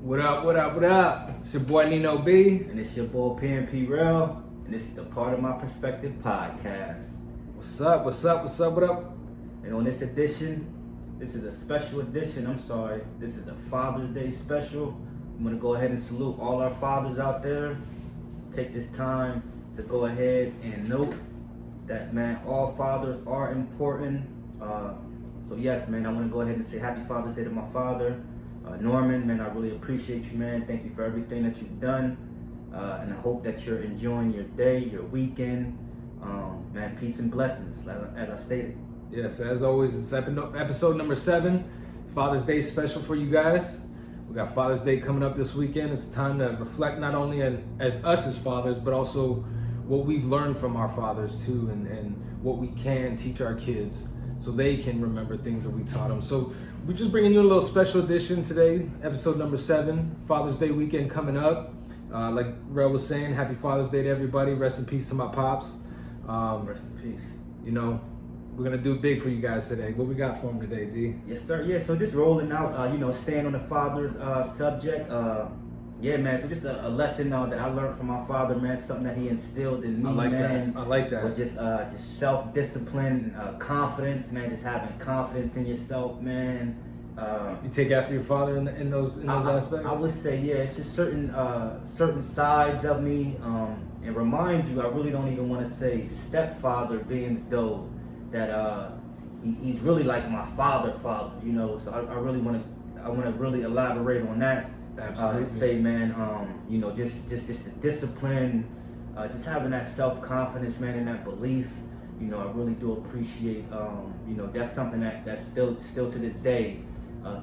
What up, what up, what up? It's your boy Nino B. And it's your boy PNP Real. And this is the Part of My Perspective podcast. What's up, what's up, what's up, what up? And on this edition, this is a special edition, This is the Father's Day special. I'm going to go ahead and salute all our fathers out there. Take this time to go ahead and note that, man, all fathers are important. So yes, man, I want to go ahead and say Happy Father's Day to my father. Norman, man, I really appreciate you, man. Thank you for everything that you've done. And I hope that you're enjoying your day, your weekend. Man, peace and blessings, as I stated. Yes, as always, it's episode number 7, Father's Day special for you guys. We got Father's Day coming up this weekend. It's time to reflect not only as us as fathers, but also what we've learned from our fathers too, and what we can teach our kids so they can remember things that we taught them. So we're just bringing you a little special edition today, episode number 7, Father's Day weekend coming up. Like Rel was saying, Happy Father's Day to everybody. Rest in peace to my pops. Rest in peace. You know, we're going to do big for you guys today. What we got for them today, D? Yes, sir. Yeah, so just rolling out, staying on the father's subject. Yeah, man, so just a lesson that I learned from my father, man, something that he instilled in me, I like that. Was just self-discipline, confidence, man, just having confidence in yourself, man. You take after your father in those aspects? I would say, yeah, it's just certain sides of me, and remind you, I really don't even want to say stepfather, being as though that he's really like my father, you know, so I really want to really elaborate on that. Absolutely. Say, man, just the discipline, just having that self-confidence, man, and that belief. You know, I really do appreciate. That's something that's still to this day,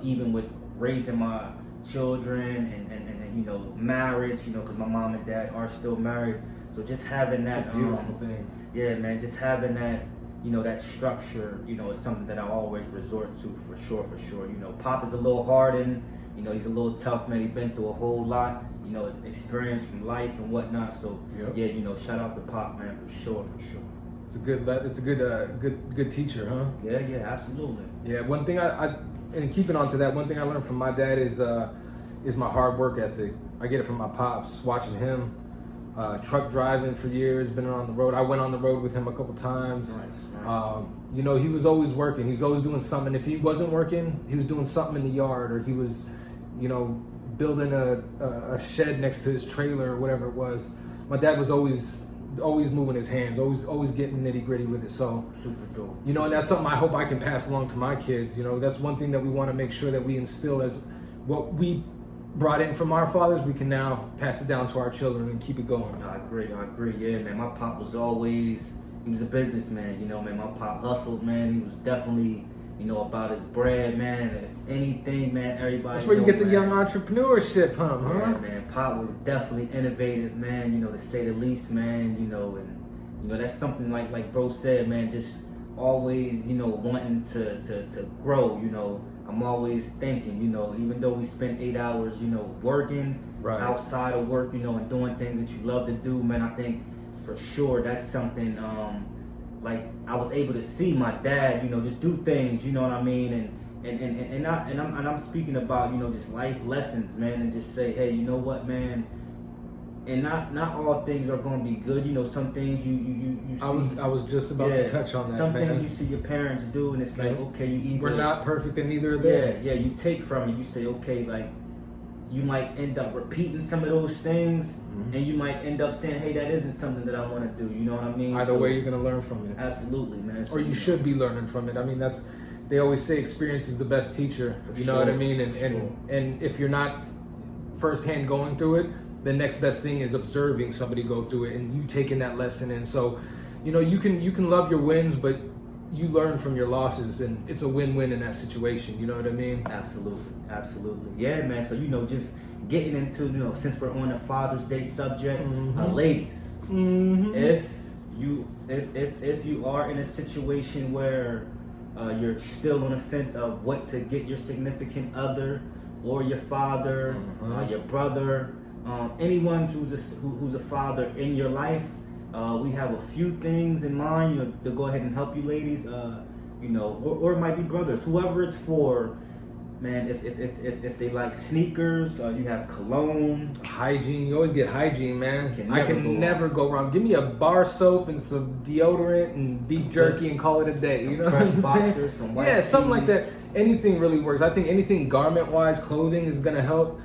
even with raising my children and marriage. Because my mom and dad are still married. So just having that it's a beautiful thing. Yeah, man, just having that. That structure. Is something that I always resort to for sure. Pop is a little hardened. He's a little tough, man. He's been through a whole lot, his experience from life and whatnot. So, yep. Yeah, shout out to Pop, man, for sure. It's a good teacher, huh? Yeah, absolutely. Yeah, one thing and keeping on to that, one thing I learned from my dad is my hard work ethic. I get it from my pops, watching him, truck driving for years, been on the road. I went on the road with him a couple times. Nice. He was always working. He was always doing something. If he wasn't working, he was doing something in the yard, or he was, building a shed next to his trailer or whatever it was. My dad was always moving his hands, always getting nitty gritty with it. So, super dope. And that's something I hope I can pass along to my kids. That's one thing that we want to make sure that we instill as what we brought in from our fathers. We can now pass it down to our children and keep it going. I agree. Yeah, man. My pop was always, he was a businessman. Man. My pop hustled, man. He was definitely, about his bread, man. If anything, man, everybody. That's where you get the young entrepreneurship from, huh? Yeah, man. Pop was definitely innovative, man. To say the least, man. And that's something like bro said, man. Just always, wanting to grow. I'm always thinking, even though we spend 8 hours, working outside of work, and doing things that you love to do, man. I think for sure that's something. Like I was able to see my dad, just do things, you know what I mean, and I'm speaking about, just life lessons, man, and just say, hey, you know what, man, and not all things are going to be good, some things you see. I was just about to touch on that. Some things you see your parents do, and it's like, okay, you either we're not perfect, and neither are they. Yeah, you take from it, you say, okay, like you might end up repeating some of those things, and you might end up saying, hey, that isn't something that I want to do. You know what I mean? Either way, you're going to learn from it. Absolutely, man. Or you should be learning from it. I mean, they always say experience is the best teacher. You know what I mean? And if you're not firsthand going through it, the next best thing is observing somebody go through it and you taking that lesson in. So, you can love your wins, but you learn from your losses, and it's a win-win in that situation. You know what I mean? Absolutely. Yeah, man. So, just getting into, since we're on the Father's Day subject, ladies, if you are in a situation where you're still on the fence of what to get your significant other or your father, your brother, anyone who's a father in your life, we have a few things in mind, to go ahead and help you ladies, or it might be brothers, whoever it's for. Man, if they like sneakers, you have cologne. Hygiene, you always get hygiene, man. I Never can never go wrong. Give me a bar soap and some deodorant and beef jerky and call it a day. You know what I'm boxers, saying? Yeah, something like that. Anything really works. I think anything garment-wise, clothing is gonna help.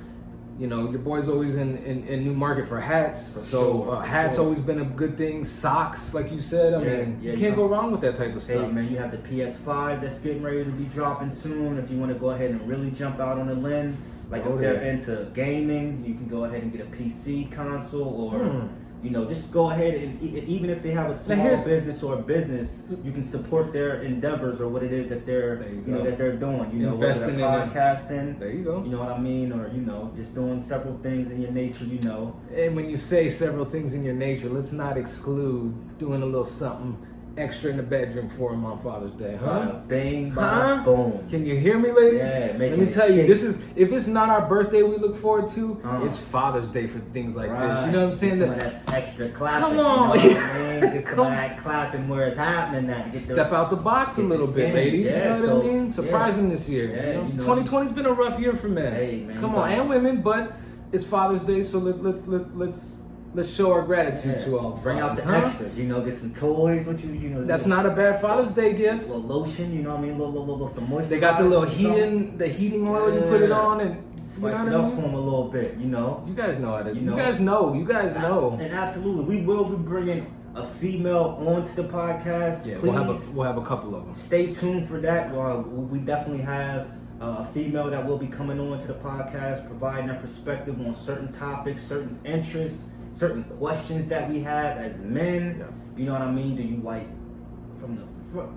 You know, your boy's always in New Market for hats. Hats always been a good thing. Socks, like you said. I mean, you can't go wrong with that type of stuff. Hey, man, you have the PS5 that's getting ready to be dropping soon. If you want to go ahead and really jump out on a limb, like if they're into gaming, you can go ahead and get a PC console or... You know, just go ahead and even if they have a small business or a business, you can support their endeavors or what it is that they're that they're doing. You know, whether they're podcasting. There you go. You know what I mean, or just doing several things in your nature. You know. And when you say several things in your nature, let's not exclude doing a little something extra in the bedroom for him on Father's Day, huh? Bang, bada, boom. Can you hear me, ladies? Yeah, let me tell you, if it's not our birthday we look forward to, it's Father's Day for things like this. You know what I'm saying? Some of that extra clapping. Come on. You know what I mean? Get some of that clapping where it's happening. Step out the box a little bit, ladies. Yeah, you know what I mean? Surprising this year. Yeah, 2020's been a rough year for men. Hey, man. Come on, and women, but it's Father's Day, so let's show our gratitude to all. Bring out the extras, get some toys. That's not a bad Father's Day gift. A little lotion, you know what I mean? Little some moisturizer. They got the little heating oil. You put it on and spice it up for them a little bit. You guys know how to. You guys know. And absolutely, we will be bringing a female onto the podcast. Yeah, please. we'll have a couple of them. Stay tuned for that. We definitely have a female that will be coming on to the podcast, providing a perspective on certain topics, certain interests, certain questions that we have as men. Yeah. You know what I mean? Do you wipe from the front?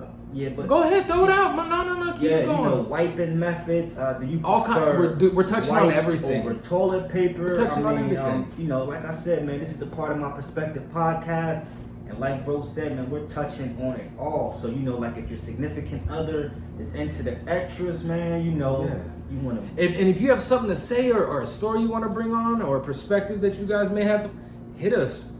But go ahead, throw it out. No, keep it going. Wiping methods. Do you all prefer we're touching on everything. Over toilet paper. We're touching on everything. Like I said, man, this is the Part of My Perspective podcast. And like bro said, man, we're touching on it all. So, like if your significant other is into the extras, man, you want to... And if you have something to say or a story you want to bring on or a perspective that you guys may have, hit us.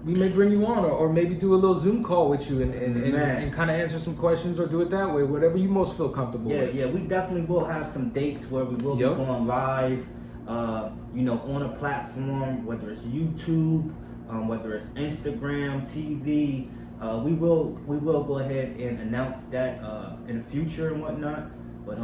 We may bring you on or maybe do a little Zoom call with you and kind of answer some questions or do it that way, whatever you most feel comfortable with. Yeah, we definitely will have some dates where we will be going live, on a platform, whether it's YouTube, whether it's Instagram, TV. We will go ahead and announce that in the future and whatnot. But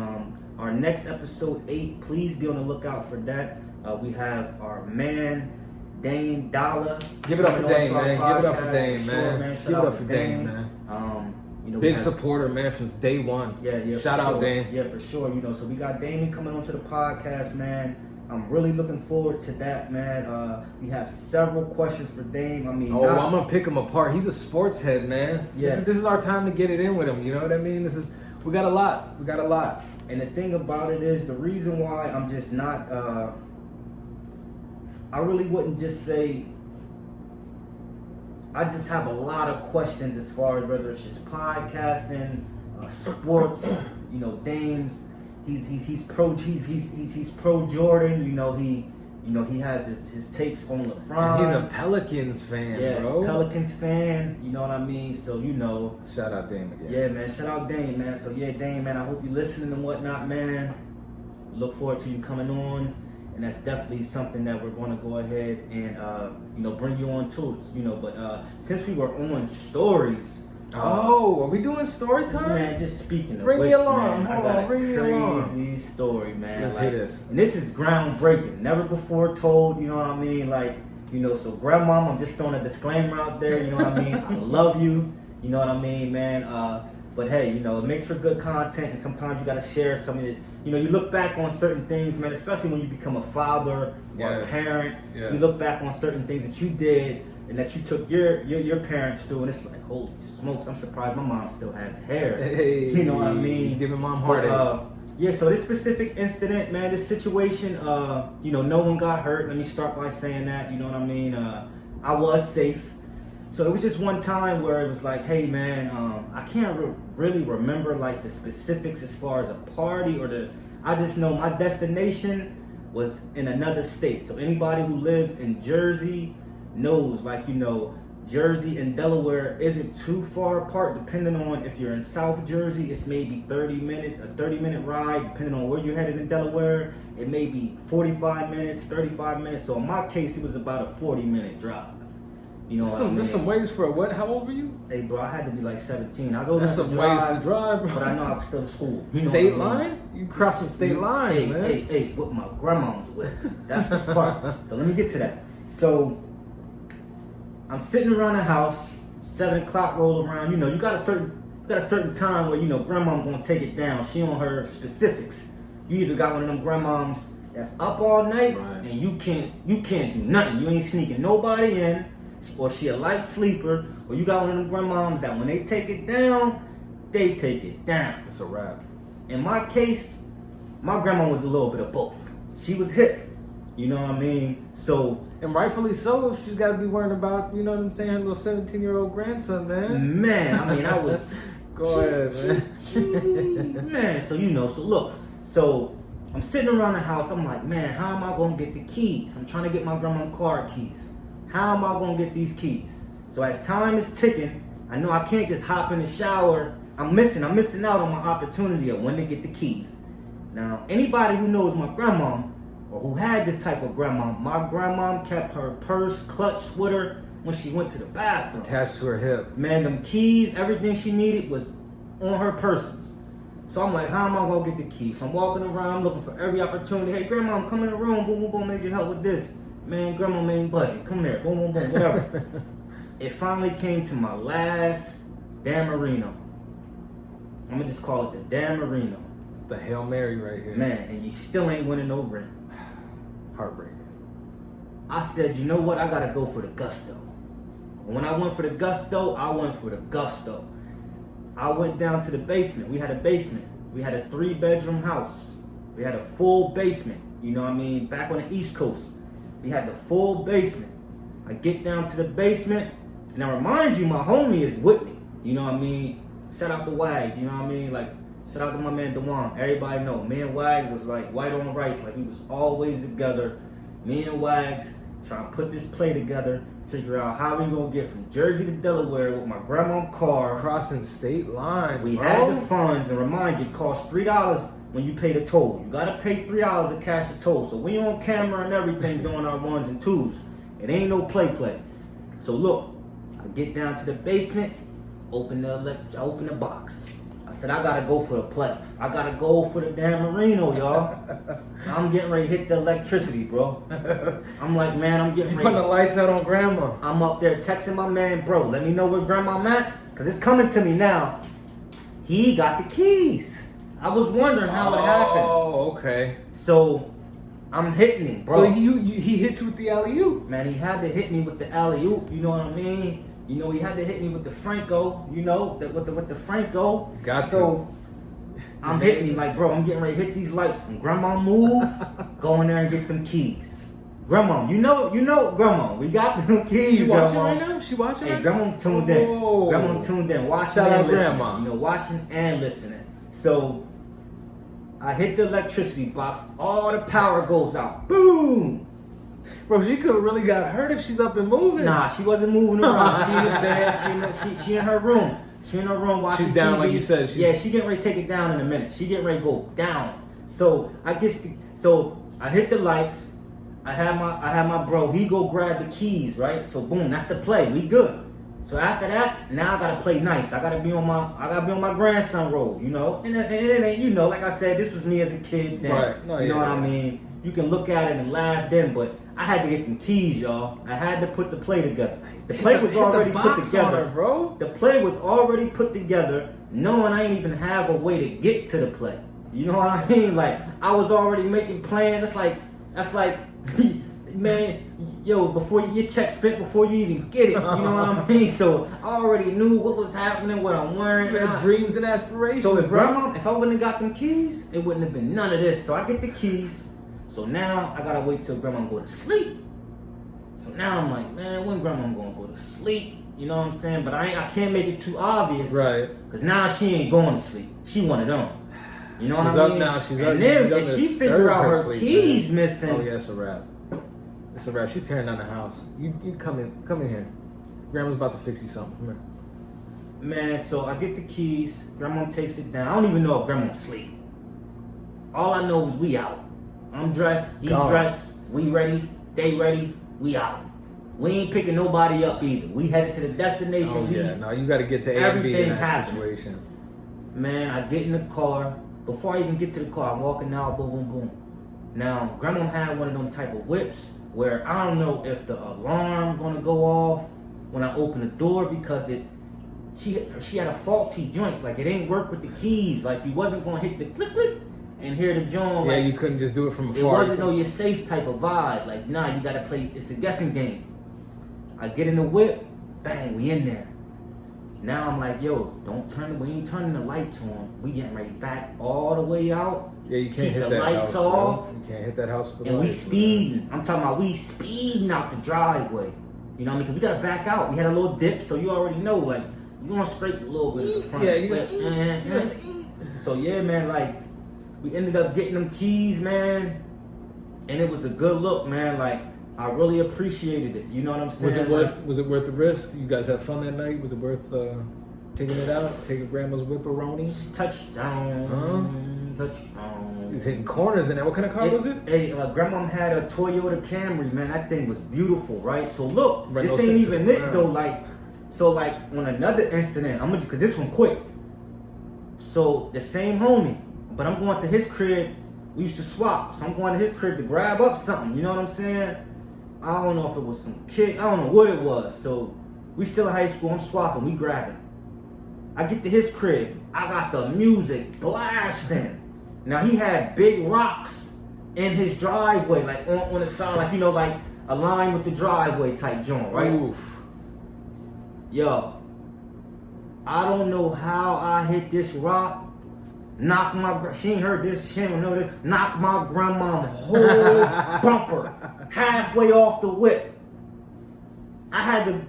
our next episode 8, please be on the lookout for that. We have our man, Dame Dollar. Give it up for Dame, man. Give it up for Dame, man. Give it up for Dame, man. Big supporter, man, since day one. Yeah. Shout out, Dame. Yeah, for sure. So we got Damien coming onto the podcast, man. I'm really looking forward to that, man. We have several questions for Dame. I'm gonna pick him apart. He's a sports head, man. Yeah. This is our time to get it in with him. You know what I mean? We got a lot. And the thing about it is, the reason why I'm just not, I really wouldn't just say. I just have a lot of questions as far as whether it's just podcasting, sports. Dame's. He's pro Jordan. He has his takes on LeBron. And he's a Pelicans fan, bro. Pelicans fan. You know what I mean? So shout out Dame again. Yeah, man. Shout out Dame, man. So Dame, man. I hope you're listening and whatnot, man. Look forward to you coming on, and that's definitely something that we're going to go ahead and bring you on to it. But since we were on stories. Are we doing story time? Man, just speaking of bring which, me along. man, I got a crazy story, man. Let's hear this. And this is groundbreaking, never before told. You know what I mean? So grandmom, I'm just throwing a disclaimer out there. You know what I mean? I love you. You know what I mean, man? But hey, it makes for good content, and sometimes you got to share some of it. You look back on certain things, man, especially when you become a father or a parent. Yes. You look back on certain things that you did and that you took your parents through, and it's like, holy smokes, I'm surprised my mom still has hair. Hey, you know what I mean? Giving mom heartache. So this specific incident, man, this situation, no one got hurt. Let me start by saying that, you know what I mean? I was safe. So it was just one time where it was like, hey, man, I can't really remember like the specifics as far as a party I just know my destination was in another state. So anybody who lives in Jersey knows, Jersey and Delaware isn't too far apart, depending on if you're in South Jersey, it's maybe a 30-minute ride, depending on where you're headed in Delaware. It may be 45 minutes, 35 minutes. So in my case, it was about a 40-minute drive. You know what I mean? There's some ways for a what? How old were you? Hey, bro, I had to be like 17. I was old That's enough some to ways drive, to drive, bro. but I know I was still in school. You know State what I mean? line? You crossing state line, man. Hey, what my grandma's with. That's the part. So let me get to that. So I'm sitting around the house, 7 o'clock roll around. You know, you got a certain time where, you know, grandma's gonna take it down. She on her specifics. You either got one of them grandmoms that's up all night, right, and you can't do nothing. You ain't sneaking nobody in, or she a light sleeper, or you got one of them grandmoms that when they take it down, they take it down. It's a wrap. In my case, my grandma was a little bit of both. She was hip. You know what I mean? So, and rightfully so, she's got to be worrying about, you know what I'm saying, her little 17-year-old grandson, man. Man, I mean, I was... Go ahead, man. Man, so look, so I'm sitting around the house, I'm like, man, how am I going to get the keys? I'm trying to get my grandma's car keys. How am I going to get these keys? So as time is ticking, I know I can't just hop in the shower. I'm missing out on my opportunity of when to get the keys. Now, anybody who knows my grandma, or who had this type of grandma, my grandma kept her purse clutched with her when she went to the bathroom. Attached to her hip. Man, them keys, everything she needed was on her purses. So I'm like, how am I gonna get the keys? So I'm walking around looking for every opportunity. Hey, grandma, I'm coming in the room. Boom, boom, boom. Need your help with this. Man, grandma ain't budget. Come here. Boom, boom, boom. Whatever. It finally came to my last Dan Marino. I'm gonna just call it the Dan Marino. It's the Hail Mary right here. Man, and you still ain't winning no ring. Heartbreaking. I said, you know what? I gotta go for the gusto. When I went for the gusto, I went for the gusto. I went down to the basement. We had a basement. We had a 3-bedroom house. We had a full basement. You know what I mean? Back on the East Coast, we had the full basement. I get down to the basement, and I remind you, my homie is with me. You know what I mean? Shout out to Wags. You know what I mean? Like, shout out to my man Dewan. Everybody know. Me and Wags was like white on rice. Like, we was always together. Me and Wags trying to put this play together, figure out how we gonna get from Jersey to Delaware with my grandma's car. Crossing state lines, We bro. had the funds, and remind you, it costs $3 when you pay the toll. You gotta pay $3 to cash the toll. So we on camera and everything doing our 1s and 2s. It ain't no play. So look, I get down to the basement, open the box. I said, I gotta go for the play. I gotta go for the Dan Marino, y'all. I'm getting ready to hit the electricity, bro. I'm like, man, I'm getting You ready. putting the lights out on grandma. I'm up there texting my man, bro, let me know where grandma at, because it's coming to me now. He got the keys. I was wondering how it happened. Oh, okay. So I'm hitting him, bro. So he hit you with the alley-oop. Man, he had to hit me with the alley-oop, you know what I mean? You know, he had to hit me with the Franco, you know, with the Franco. Got so I'm hitting him like, bro, I'm getting ready to hit these lights. When grandma move, go in there and get them keys. Grandma, you know, grandma, we got them keys. She watching grandma. right now? She watching? Hey, right grandma now? tuned in. Grandma tuned in. Watching Shout and out listening. grandma. You know, watching and listening. So I hit the electricity box. All the power goes out. Boom. Bro, she could have really got hurt if she's up and moving. Nah, she wasn't moving around. She in bed. She in her room. She in her room watching She's down TV. like you said. Yeah, she getting ready to take it down in a minute. She getting ready to go down. So I hit the lights. I had my bro. He go grab the keys, right? So boom, that's the play. We good. So after that, now I gotta play nice. I gotta be on my grandson role, you know. And it ain't, you know, like I said, this was me as a kid. Then, Right. No, you know yeah, what I mean? You can look at it and laugh then, but I had to get them keys, y'all. I had to put the play together. The play was already put together, bro. The play was already put together, knowing I ain't even have a way to get to the play. You know what I mean? Like, I was already making plans. That's like, man, yo, before your check spent before you even get it. You know what I mean? So I already knew what was happening, what I'm wearing. You had dreams and aspirations. So if bro. if I wouldn't have got them keys, it wouldn't have been none of this. So I get the keys. So now I gotta wait till grandma go to sleep. So now I'm like, man, when grandma gonna go to sleep? You know what I'm saying? But I can't make it too obvious. Right. Cause now she ain't going to sleep. She one of them. You know She's what I mean? up now. She's up. And then You if done she disturbed figure out her sleep, keys man. missing. Oh yeah, it's a wrap. It's a wrap. She's tearing down the house. You come in here. Grandma's about to fix you something. Come here. Man, so I get the keys. Grandma takes it down. I don't even know if Grandma sleep. All I know is we out. I'm dressed. He dressed. We ready. They ready. We out. We ain't picking nobody up either. We headed to the destination. Oh yeah, no, you got to get to A and B in that situation. Man, I get in the car. Before I even get to the car, I'm walking out. Boom, boom, boom. Now, Grandma had one of them type of whips where I don't know if the alarm gonna go off when I open the door because she had a faulty joint. Like it ain't work with the keys. Like you wasn't gonna hit the click click and hear the joint. Yeah, like, you couldn't just do it from afar. It wasn't no you're safe type of vibe. Like nah, you gotta play. It's a guessing game. I get in the whip, bang, we in there. Now I'm like, yo, we ain't turning the lights on. We getting ready back all the way out. Yeah, you can't keep hit the that lights house, off. Bro. You can't hit that house with the and lights. We speeding. I'm talking about we speeding out the driveway. You know what I mean? Because we gotta back out. We had a little dip, so you already know, like, you gonna scrape a little bit of the front. Yeah, you got. So yeah, man, like, we ended up getting them keys, man, and it was a good look, man. Like, I really appreciated it. You know what I'm saying? Was it worth the risk? You guys had fun that night? Was it worth taking it out? Taking Grandma's whip-a-roni? Touchdown. Touchdown. He's hitting corners in there. What kind of car was it? Hey, Grandma had a Toyota Camry, man. That thing was beautiful, right? So look, this ain't even it though. Like, so like on another incident, I'm gonna because this one quick. So the same homie, but I'm going to his crib. We used to swap, so I'm going to his crib to grab up something. You know what I'm saying? I don't know if it was some kid. I don't know what it was. So we still in high school. I'm swapping. We grabbing. I get to his crib. I got the music blasting. Now he had big rocks in his driveway, like on the side, like, you know, like a line with the driveway type joint, right? Oof. Yo, I don't know how I hit this rock. She ain't heard this, she ain't know this. Knock my grandma's whole bumper halfway off the whip. I had to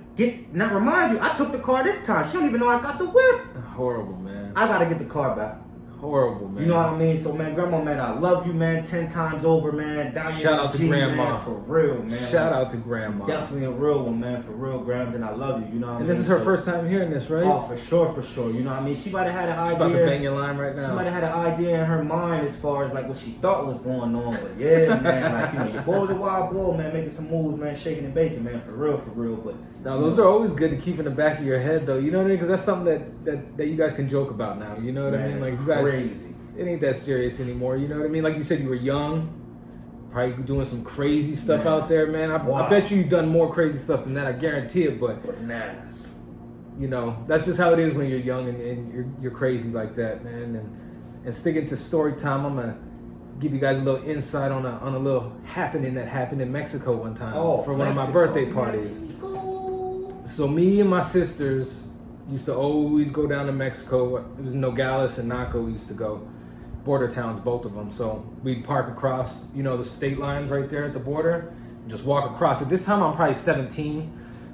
now remind you, I took the car this time. She don't even know I got the whip. Horrible, man. I gotta get the car back. Horrible, man. You know what I mean? So, man, Grandma, man, I love you, man, 10 times over, man. Shout out to Grandma. Man, for real, man. Shout out to Grandma. Definitely a real one, man, for real, Grams, and I love you, you know what I mean? And this is her first time hearing this, right? Oh, for sure, you know what I mean? She might have had an idea. She's about to bang your line right now. She might have had an idea in her mind as far as, like, what she thought was going on. But, yeah, man, like, you know, your boy's a wild boy, man, making some moves, man, shaking and baking, man, for real, but... No, those are always good to keep in the back of your head, though. You know what I mean? Because that's something that you guys can joke about now. You know what I mean? Like, you guys... Crazy. It ain't that serious anymore, you know what I mean? Like you said, you were young, probably doing some crazy stuff out there, man. I bet you've done more crazy stuff than that, I guarantee it, but bananas. You know, that's just how it is when you're young and you're crazy like that, man. And sticking to story time, I'm gonna give you guys a little insight on a little happening that happened in Mexico one time for one of my birthday parties. So me and my sisters used to always go down to Mexico. It was Nogales and Naco we used to go. Border towns, both of them. So we'd park across, you know, the state lines right there at the border and just walk across. At this time, I'm probably 17.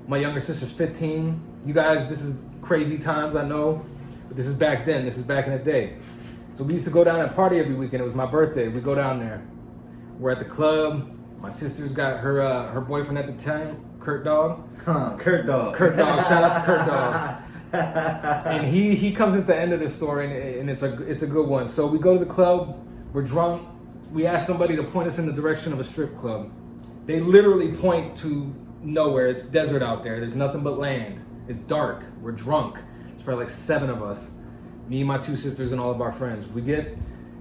My younger sister's 15. You guys, this is crazy times, I know. But this is back then. This is back in the day. So we used to go down and party every weekend. It was my birthday. We go down there. We're at the club. My sister's got her boyfriend at the time, Kurt Dog. Kurt Dog. Kurt Dog. Shout out to Kurt Dog. And he comes at the end of this story, and it's a good one. So we go to the club, we're drunk, we ask somebody to point us in the direction of a strip club. They literally point to nowhere. It's desert out there. There's nothing but land. It's dark. We're drunk. It's probably like 7 of us, me and my 2 sisters and all of our friends. We get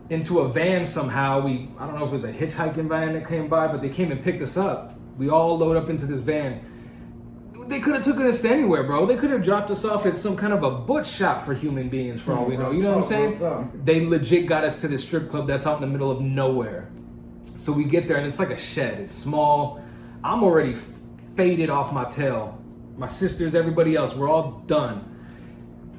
into a van somehow. I don't know if it was a hitchhiking van that came by, but they came and picked us up. We all load up into this van. They could have taken us to anywhere, bro. They could have dropped us off at some kind of a butch shop for human beings, for all we know. You know what I'm saying? They legit got us to this strip club that's out in the middle of nowhere. So we get there, and it's like a shed. It's small. I'm already faded off my tail. My sisters, everybody else, we're all done.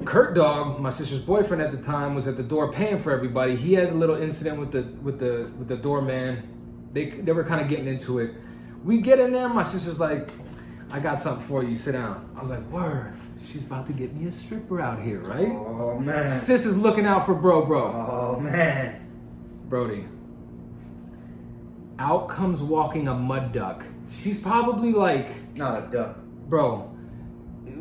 Kurt Dog, my sister's boyfriend at the time, was at the door paying for everybody. He had a little incident with the doorman. They were kind of getting into it. We get in there. My sister's like, I got something for you. Sit down. I was like, word. She's about to get me a stripper out here, right? Oh, man. Sis is looking out for bro. Oh, man. Brody. Out comes walking a mud duck. She's probably like... Not a duck. Bro,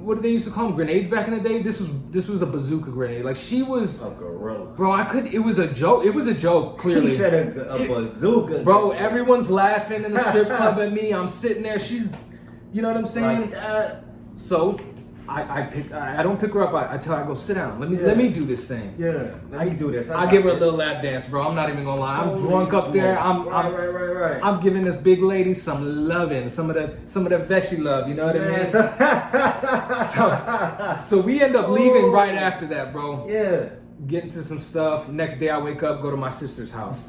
what did they used to call them? Grenades back in the day? This was a bazooka grenade. Like she was a gorilla. Bro, it was a joke. It was a joke, clearly. He said a bazooka. Bro, everyone's laughing in the strip club at me. I'm sitting there. She's, you know what I'm saying? Like that. So I don't pick her up. I tell her, I go, sit down. Let me do this thing. Yeah, let me do this. I give her a little lap dance, bro. I'm not even gonna lie. I'm drunk up there. Right. I'm giving this big lady some loving, some of the veshy love. You know what I mean? So we end up leaving right after that, bro. Yeah. Get into some stuff. Next day I wake up, go to my sister's house.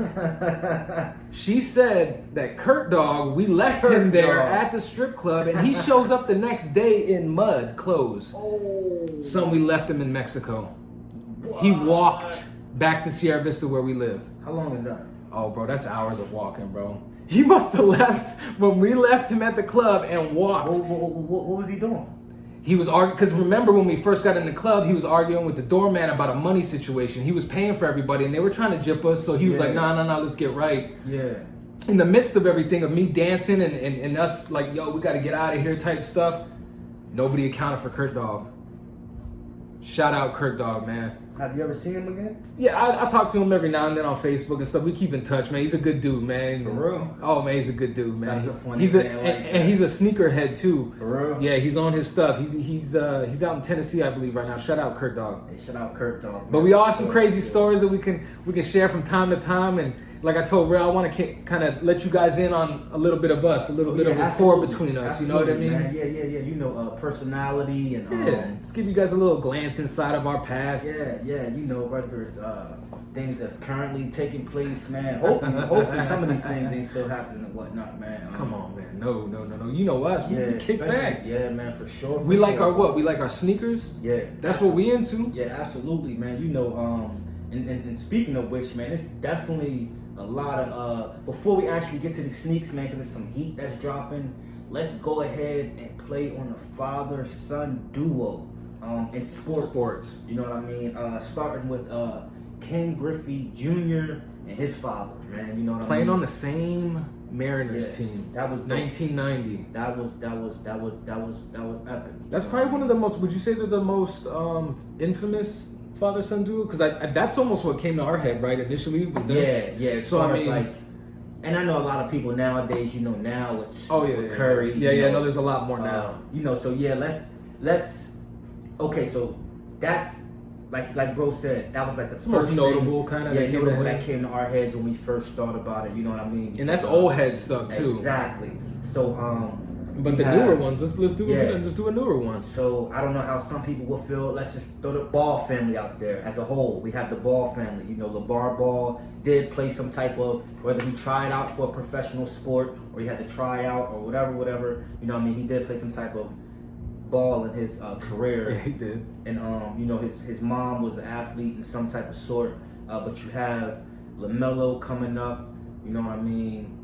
She said that Kurt Dog, we left him there at the strip club, and he shows up the next day in mud clothes. Oh. Son, we left him in Mexico. What? He walked back to Sierra Vista where we live. How long is that? Oh, bro, that's hours of walking, bro. He must have left when we left him at the club and walked. What was he doing? He was arguing, because remember when we first got in the club, he was arguing with the doorman about a money situation. He was paying for everybody, and they were trying to jip us, so he was like, nah, let's get right. Yeah. In the midst of everything, of me dancing and us like, yo, we got to get out of here type stuff, nobody accounted for Kurt Dog. Shout out Kurt Dog, man. Have you ever seen him again? Yeah, I talk to him every now and then on Facebook and stuff. We keep in touch, man. He's a good dude, man. For real? Oh, man, he's a good dude, man. That's a funny thing. And he's a sneakerhead too. For real? Yeah, he's on his stuff. He's out in Tennessee, I believe, right now. Shout out Kurt Dog. Hey, shout out Kurt Dog. Man. But we all have some crazy stories that we can share from time to time. And like I told Ray, I want to kind of let you guys in on a little bit of us, a little bit of rapport between us. You know what I mean? Man. Yeah. You know, personality and just give you guys a little glance inside of our past. Yeah. You know, whether it's things that's currently taking place, man. Hopefully some of these things ain't still happening and whatnot, man. Come on, man. No. You know us. We kick back. Yeah, man, for sure. We like our what? We like our sneakers. Yeah. That's what we into. Yeah, absolutely, man. You know, and speaking of which, man, it's definitely a lot of before we actually get to the sneaks, man, because there's some heat that's dropping. Let's go ahead and play on a father-son duo in sports. You know what I mean? Starting with Ken Griffey Jr. and his father, man. You know what I mean? Playing on the same Mariners team. That was 1990. That was epic. That's probably one of the most. Would you say they're the most infamous father-son duo? Because that's almost what came to our head, right? Initially, was them. Yeah. So I mean, like, and I know a lot of people nowadays. You know, now it's Yeah. Curry. No, there's a lot more now. You know, so yeah, let's. Okay, so that's like bro said, that was like the first most notable kind of. Yeah, notable that came to our heads when we first thought about it. You know what I mean? And that's old head stuff too. Exactly. So but the newer ones, let's do a newer one. So I don't know how some people will feel. Let's just throw the Ball family out there as a whole. We have the Ball family. You know, LeVar Ball did play some type of, whether he tried out for a professional sport or he had to try out or whatever. You know what I mean? He did play some type of ball in his career. Yeah, he did. And you know, his mom was an athlete in some type of sort. But you have LaMelo coming up. You know what I mean?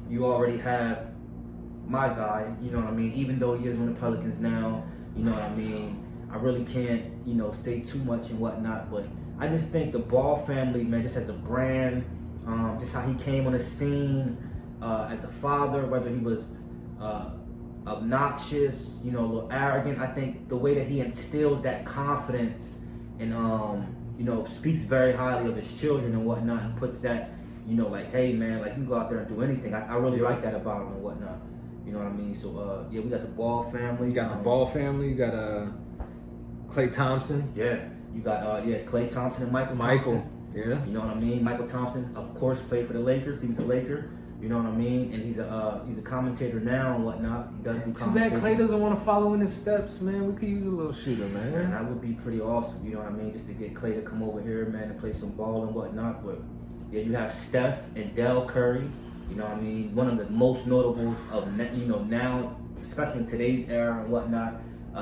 You already have my guy, you know what I mean? Even though he is on the Pelicans now, you know what I mean? I really can't, you know, say too much and whatnot, but I just think the Ball family, man, just as a brand, just how he came on the scene as a father, whether he was obnoxious, you know, a little arrogant. I think the way that he instills that confidence and, you know, speaks very highly of his children and whatnot and puts that, you know, like, hey, man, like, you can go out there and do anything. I really like that about him and whatnot. You know what I mean? So, yeah, we got the Ball family. You got the Ball family. You got Klay Thompson. Yeah. You got, Klay Thompson and Michael Thompson. Yeah. You know what I mean? Michael Thompson, of course, played for the Lakers. He was a Laker. You know what I mean? And he's a commentator now and whatnot. He does do Too bad Klay doesn't want to follow in his steps, man. We could use a little shooter, man. Man, that would be pretty awesome. You know what I mean? Just to get Klay to come over here, man, and play some ball and whatnot. But, yeah, you have Steph and Del Curry. You know what I mean? One of the most notables of, you know, now, especially in today's era and whatnot,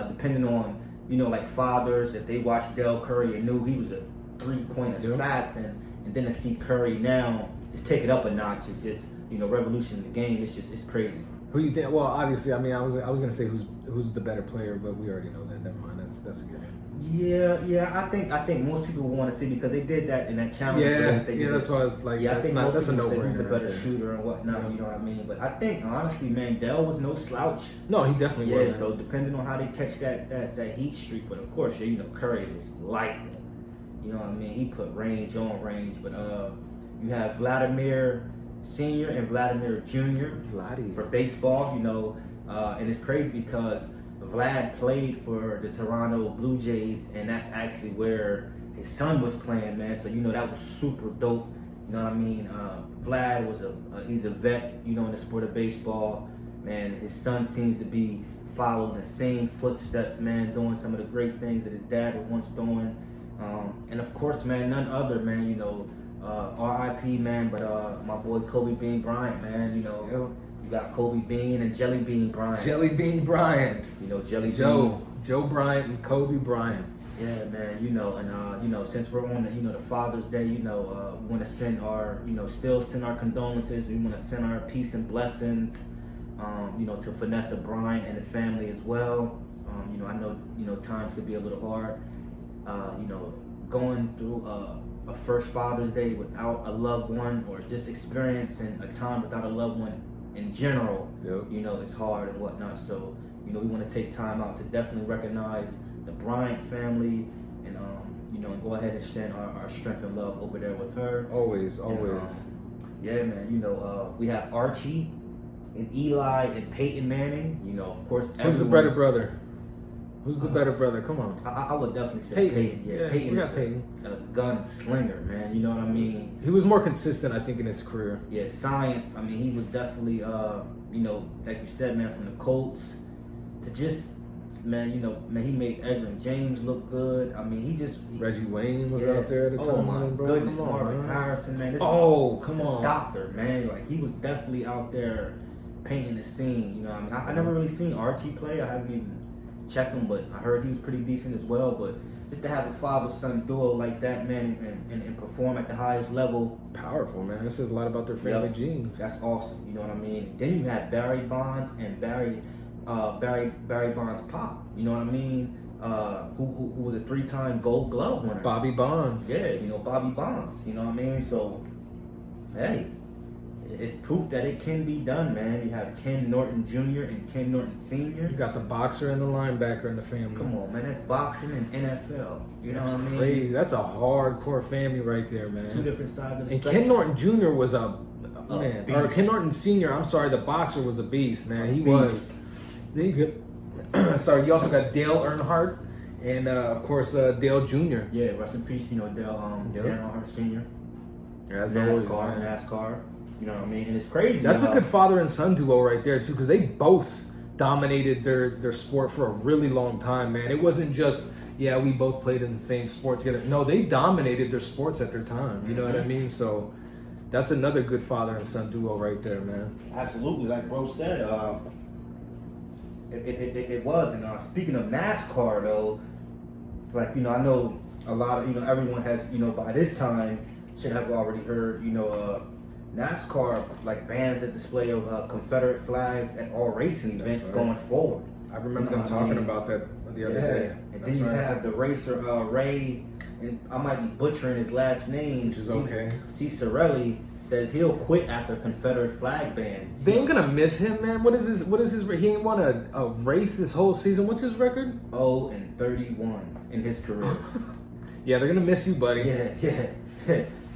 depending on, you know, like fathers, if they watched Del Curry and knew he was a three-point assassin, and then to see Curry now just take it up a notch, it's just, you know, revolution in the game. It's crazy. Who you think? Well, obviously, I mean, I was gonna say who's the better player, but we already know that. Never mind. That's a given. Yeah. I think most people want to see because they did that in that challenge. That's why I was like, yeah, that's a no-brainer. He's a better right shooter and whatnot. You know what I mean? But I think honestly, man, Dell was no slouch. No, he definitely wasn't. So depending on how they catch that heat streak, but of course, Curry was lightning. You know what I mean? He put range on range. But you have Vladimir Senior and Vladimir Junior for baseball. And it's crazy because Vlad played for the Toronto Blue Jays, and that's actually where his son was playing, man. So that was super dope. You know what I mean? Vlad was he's a vet, in the sport of baseball, man. His son seems to be following the same footsteps, man, doing some of the great things that his dad was once doing. And of course, man, none other, man. R.I.P. man, but my boy Kobe Bean Bryant, man. You got Kobe Bean and Jelly Bean Bryant. Jelly Bean Bryant. Joe Bryant and Kobe Bryant. Yeah, man. And since we're on the Father's Day, we want to send our still send our condolences. We want to send our peace and blessings, to Vanessa Bryant and the family as well. I know times could be a little hard. Going through a first Father's Day without a loved one, or just experiencing a time without a loved one in general, it's hard and whatnot. So, we want to take time out to definitely recognize the Bryant family and, and go ahead and send our strength and love over there with her. Always. Yeah, man. We have Archie and Eli and Peyton Manning. Of course. Who's the better brother? Who's the better brother? Come on. I would definitely say Peyton. Yeah, Peyton is a gunslinger, man. You know what I mean? He was more consistent, I think, in his career. Yeah, science. I mean, he was definitely, like you said, man, from the Colts to just, man, he made Edgerrin James look good. I mean, Reggie Wayne was out there at the time. Oh, my bro. goodness. Marvin Harrison, man. Come on. Doctor, man. Like, he was definitely out there painting the scene. I mean, I never really seen Archie play. I haven't even checked him, but I heard he was pretty decent as well. But just to have a father-son duo like that, man, and perform at the highest level. Powerful, man. This says a lot about their family genes. That's awesome. You know what I mean? Then you have Barry Bonds and Barry Bonds' pop. You know what I mean? Who was a 3-time Gold Glove winner. Bobby Bonds. Yeah, Bobby Bonds. You know what I mean? So, hey, it's proof that it can be done, man. You have Ken Norton Jr. and Ken Norton Sr. You got the boxer and the linebacker in the family. Come on, man. That's boxing and NFL. You know what I mean? Crazy. That's a hardcore family right there, man. Two different sides of the spectrum. Ken Norton Jr. was a man. Beast. Or Ken Norton Sr., I'm sorry, the boxer was a beast, man. He was. Then you could, sorry, you also got Dale Earnhardt and, of course, Dale Jr. Yeah, rest in peace, Dale Earnhardt Sr. Yeah, that's NASCAR. You know what I mean? And it's crazy. That's a good father and son duo right there, too, because they both dominated their sport for a really long time, man. It wasn't just, we both played in the same sport together. No, they dominated their sports at their time. You know what I mean? So that's another good father and son duo right there, man. Absolutely. Like bro said, it was. And speaking of NASCAR, though, like, I know a lot of, everyone has, by this time should have already heard, NASCAR like bans the display of Confederate flags at all racing events going forward. I remember them talking about that the other day. And then you have the racer Ray, and I might be butchering his last name, which is okay. Cicerelli says he'll quit after Confederate flag ban. They ain't gonna miss him, man. What is his? He ain't won a race this whole season. What's his record? 0-31 in his career. Yeah, they're gonna miss you, buddy. Yeah.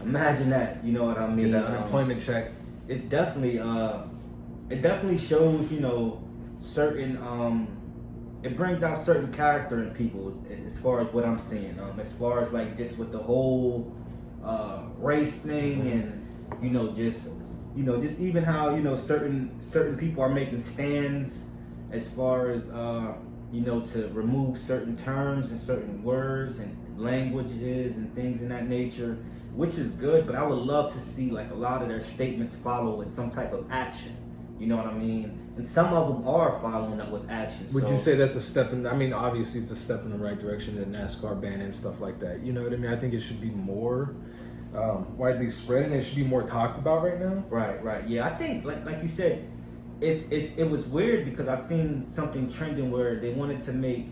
Imagine that. You know what I mean? Get that unemployment check. It's definitely it definitely shows, certain it brings out certain character in people as far as what I'm seeing. As far as like just with the whole race thing, and just even how certain people are making stands as far as to remove certain terms and certain words and languages and things in that nature, which is good. But I would love to see like a lot of their statements follow with some type of action. You know what I mean? And some of them are following up with action. Would you say that's a step in? I mean, obviously it's a step in the right direction, the NASCAR ban and stuff like that. You know what I mean? I think it should be more widely spread, and it should be more talked about right now. Right. Yeah, I think like you said, it was weird because I seen something trending where they wanted to make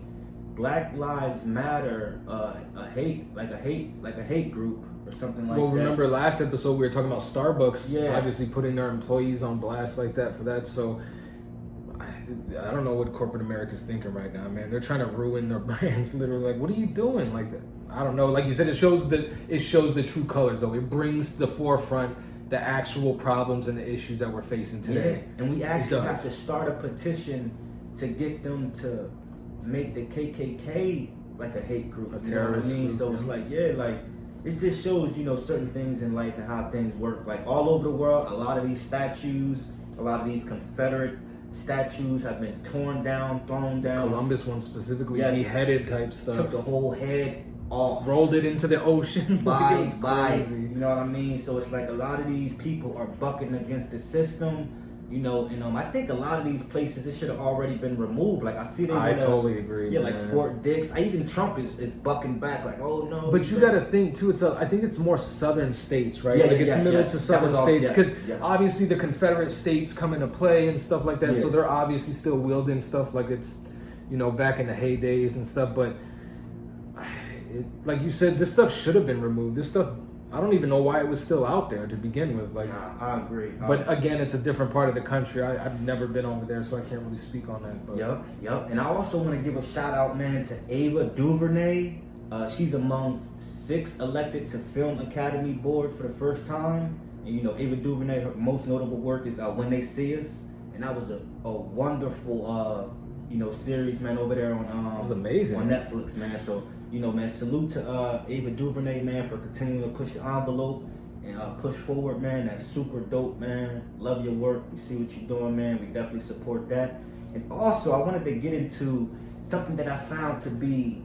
Black Lives Matter a hate group or something like that. Well, remember last episode we were talking about Starbucks, obviously putting their employees on blast like that for that. So I don't know what corporate America's thinking right now, man. They're trying to ruin their brands, literally. Like, what are you doing? Like, I don't know. Like you said, it shows the true colors, though. It brings the forefront the actual problems and the issues that we're facing today. Yeah. And we actually have to start a petition to get them to make the KKK like a hate group, a terrorist group. So it's like, it just shows, certain things in life and how things work. Like all over the world, a lot of these statues, a lot of these Confederate statues have been torn down, thrown down. Columbus one specifically, beheaded type stuff. Took the whole head off. Rolled it into the ocean. Bye. Crazy. You know what I mean? So it's like a lot of these people are bucking against the system. And I think a lot of these places, it should have already been removed. Like I see I totally agree. Yeah, man. like Fort Dix. Even Trump is bucking back, like, oh no. But you got to think too. I think it's more southern states, right? It's middle to southern states, because obviously the Confederate states come into play and stuff like that. So they're obviously still wielding stuff like it's, back in the heydays and stuff. But like you said, this stuff should have been removed. This stuff, I don't even know why it was still out there to begin with. Like, I agree. But again, it's a different part of the country. I've never been over there, so I can't really speak on that. But. Yep. And I also want to give a shout out, man, to Ava Duvernay. She's amongst 6 elected to Film Academy Board for the first time. And Ava Duvernay, her most notable work is When They See Us, and that was a wonderful series, man, over there on it was amazing on Netflix, man. So man, salute to Ava Duvernay, man, for continuing to push the envelope and push forward, man. That's super dope, man. Love your work. We see what you're doing, man. We definitely support that. And also, I wanted to get into something that I found to be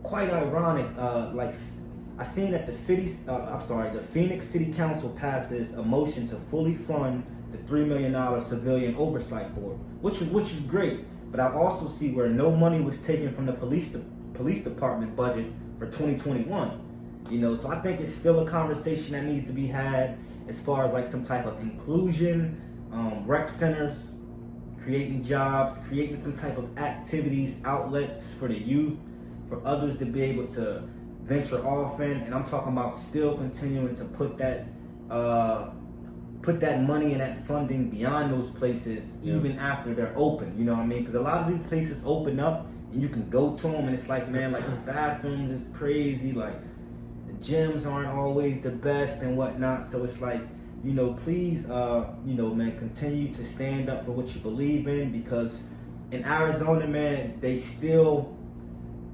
quite ironic. Like, I seen that the Phoenix City Council passes a motion to fully fund the $3 million civilian oversight board, which is great. But I also see where no money was taken from the police department budget for 2021. So I think it's still a conversation that needs to be had as far as like some type of inclusion, rec centers, creating jobs, creating some type of activities, outlets for the youth, for others to be able to venture off in. And I'm talking about still continuing to put that money and that funding beyond those places, even after they're open. You know what I mean? Because a lot of these places open up and you can go to them, and it's like, man, like the bathrooms is crazy, like the gyms aren't always the best and whatnot. So it's like, please, man, continue to stand up for what you believe in, because in Arizona, man,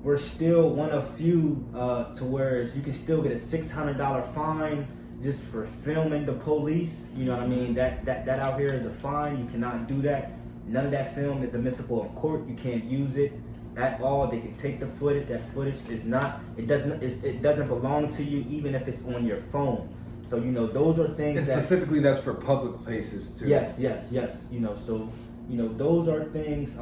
we're still one of few to where you can still get a $600 fine just for filming the police. You know what I mean? That out here is a fine. You cannot do that. None of that film is admissible in court. You can't use it at all. They can take the footage. That footage it doesn't belong to you, even if it's on your phone. So those are things. And specifically, that's for public places too. Yes. So those are things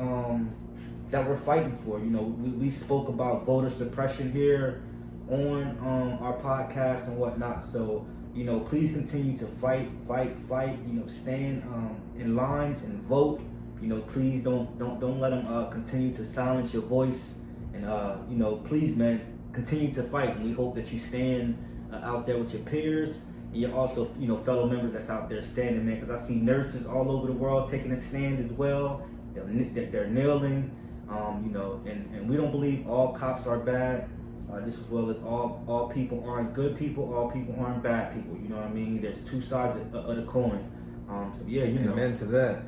that we're fighting for. We spoke about voter suppression here on our podcast and whatnot. So please continue to fight. Stand in lines and vote. Please don't let them continue to silence your voice. And please, man, continue to fight. And we hope that you stand out there with your peers. And you're also, fellow members that's out there standing, man. Because I see nurses all over the world taking a stand as well. They're kneeling. And we don't believe all cops are bad. Just as well as all people aren't good people, all people aren't bad people. You know what I mean? There's two sides of the coin. So yeah, Amen to that.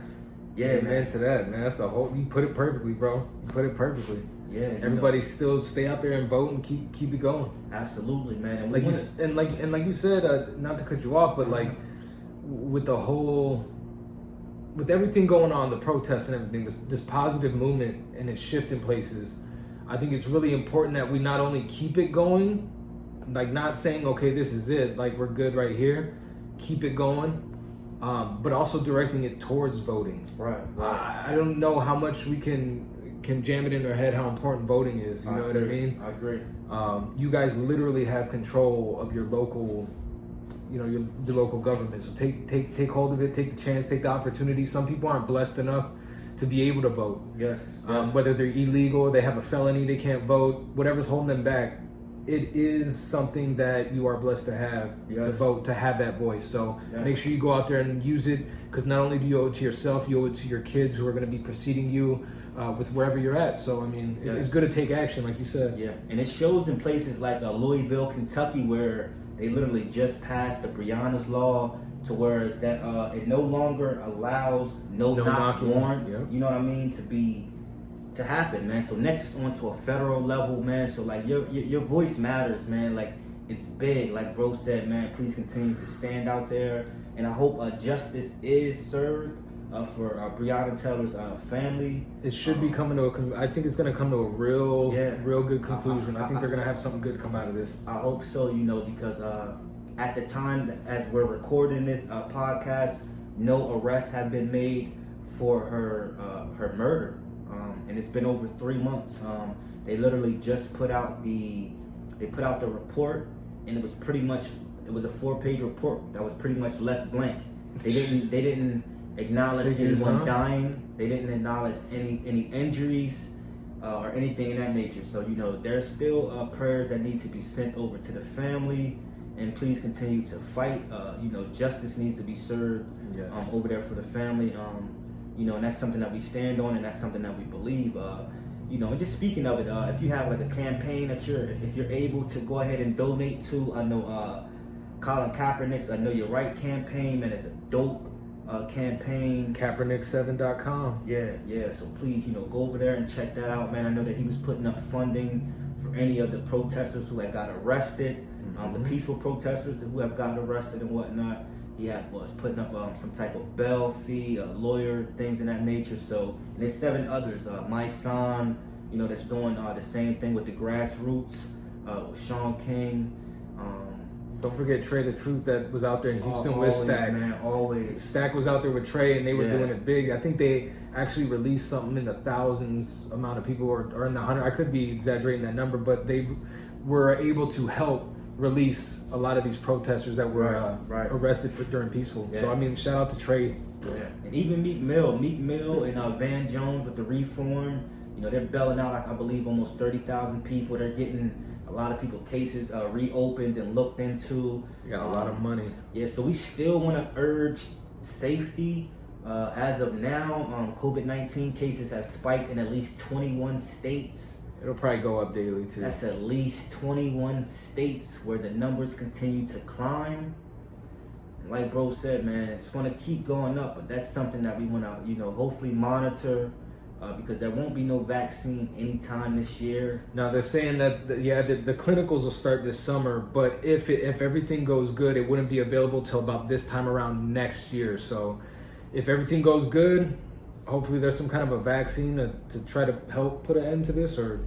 Yeah, amen to that, man. That's you put it perfectly, bro. You put it perfectly. Yeah. Everybody still stay out there and vote and keep it going. Absolutely, man. And like you said, not to cut you off, but like with everything going on, the protests and everything, this positive movement and its shifting places, I think it's really important that we not only keep it going, like not saying, okay, this is it, like we're good right here, keep it going, but also directing it towards voting. Right. I don't know how much we can jam it in our head how important voting is. You know what I mean? I agree. You guys literally have control of your local, your local government. So take hold of it. Take the chance. Take the opportunity. Some people aren't blessed enough to be able to vote. Yes. Whether they're illegal, they have a felony, they can't vote, whatever's holding them back. It is something that you are blessed to have, to vote, to have that voice. So make sure you go out there and use it, because not only do you owe it to yourself, you owe it to your kids who are going to be preceding you with wherever you're at. So, I mean, it's good to take action, like you said. Yeah, and it shows in places like Louisville, Kentucky, where they literally just passed the Breonna's Law, to where it's that it no longer allows no knock warrants, you know what I mean, to happen, man. So next is on to a federal level, man. So like your voice matters, man. Like, it's big, like bro said, man. Please continue to stand out there, and I hope justice is served for Breonna Taylor's family. It should be coming to I think it's going to come to a real good conclusion. I think they're going to have something good come out of this. I hope so, you know, because at the time that, as we're recording this podcast, no arrests have been made for her murder. And it's been over 3 months. They literally just put out the report, and it was a 4-page report that was pretty much left blank. They didn't acknowledge anyone dying. They didn't acknowledge any injuries or anything in that nature. So, you know, there's still prayers that need to be sent over to the family, and please continue to fight. You know, justice needs to be served over there for the family. You know, and that's something that we stand on, and that's something that we believe. You know, and just speaking of it, if you have like a campaign that if you're able to go ahead and donate to, I know Colin Kaepernick's I Know You're Right campaign, man, it's a dope campaign. Kaepernick7.com. Yeah. So please, you know, go over there and check that out, man. I know that he was putting up funding for any of the protesters who had got arrested, the peaceful protesters who have gotten arrested and whatnot. He was putting up some type of bail fee, lawyer, things in that nature. So, and there's 7 others. My son, you know, that's doing the same thing with the grassroots, with Sean King. Don't forget Trey the Truth that was out there in Houston with Stack. Man, always. Stack was out there with Trey, and they were doing it big. I think they actually released something in the thousands amount of people, or in the 100. I could be exaggerating that number, but they were able to help release a lot of these protesters that were arrested during peaceful. So, I mean, shout out to Trey. Yeah. And even Meek Mill and Van Jones with the reform, you know, they're bailing out, like, I believe, almost 30,000 people. They're getting a lot of people cases reopened and looked into. You got a lot of money. Yeah, so we still want to urge safety. As of now, COVID-19 cases have spiked in at least 21 states. It'll probably go up daily too. That's at least 21 states where the numbers continue to climb. And like bro said, man, it's going to keep going up, but that's something that we want to, you know, hopefully monitor, because there won't be no vaccine anytime this year. Now they're saying that the clinicals will start this summer, but if everything goes good, it wouldn't be available till about this time around next year. So if everything goes good, hopefully there's some kind of a vaccine to try to help put an end to this, or